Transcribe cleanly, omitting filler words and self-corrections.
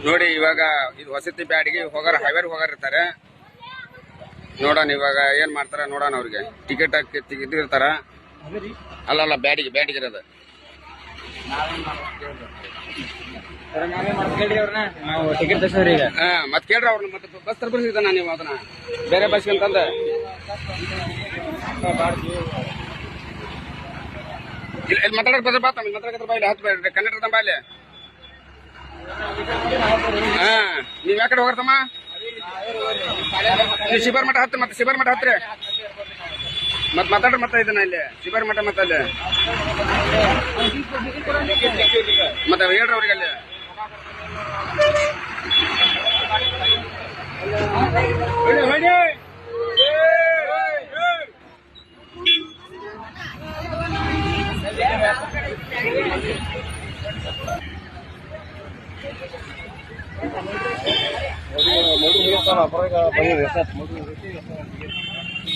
ನೋಡಿ ಇವಾಗ ಇದು ವಸತಿ ಬ್ಯಾಡಿಗೆ ಹೋಗಾರ ಹೈವೇರ್ ಹೋಗಾರಿರ್ತಾರೆ. ನೋಡೋಣ ಇವಾಗ ಏನ್ ಮಾಡ್ತಾರ ನೋಡೋಣ. ಅವ್ರಿಗೆ ಟಿಕೆಟ್ ಇರ್ತಾರ. ಅಲ್ಲ ಬ್ಯಾಡಿಗೆ ಇರೋದು. ಮತ್ ಕೇಳ್ರಿ ಅವ್ರನ್ನ. ಮತ್ತೆ ಬಸ್ ತರ್ಬಿಸಿದ ನೀವು ಅದನ್ನ ಬೇರೆ ಬಸ್ ಅಂತಂದ ಇಲ್ಲಿ ಮಾತಾಡಕ್ ಬದ್ರ ಬಾತ ಮಾತಾಡಕತ್ರ ಬಾಯಿಲಿ ಹತ್ತು ಬೇಡ್ರಿ ಕನ್ನಡ ಬಾಯಿಲಿ. ನೀವ್ ಯಾಕಡೆ ಹೋಗರ್ತಮ್ಮ? ಶಿಬರ್ ಮಠ ಹತ್ತು. ಮತ್ತೆ ಶಿಬರ್ ಮಠ ಹತ್ರಿ ಮತ್ ಮಾತಾಡ್ರಿ. ಮತ್ತೆ ಇದನ್ನ ಇಲ್ಲಿ ಶಿಬರ್ ಮಠ ಮತ್ತೆ ಅಲ್ಲಿ ಮತ್ತೆ ಹೇಳ್ರಿ ಅವ್ರಿಗೆ ಅಲ್ಲಿ.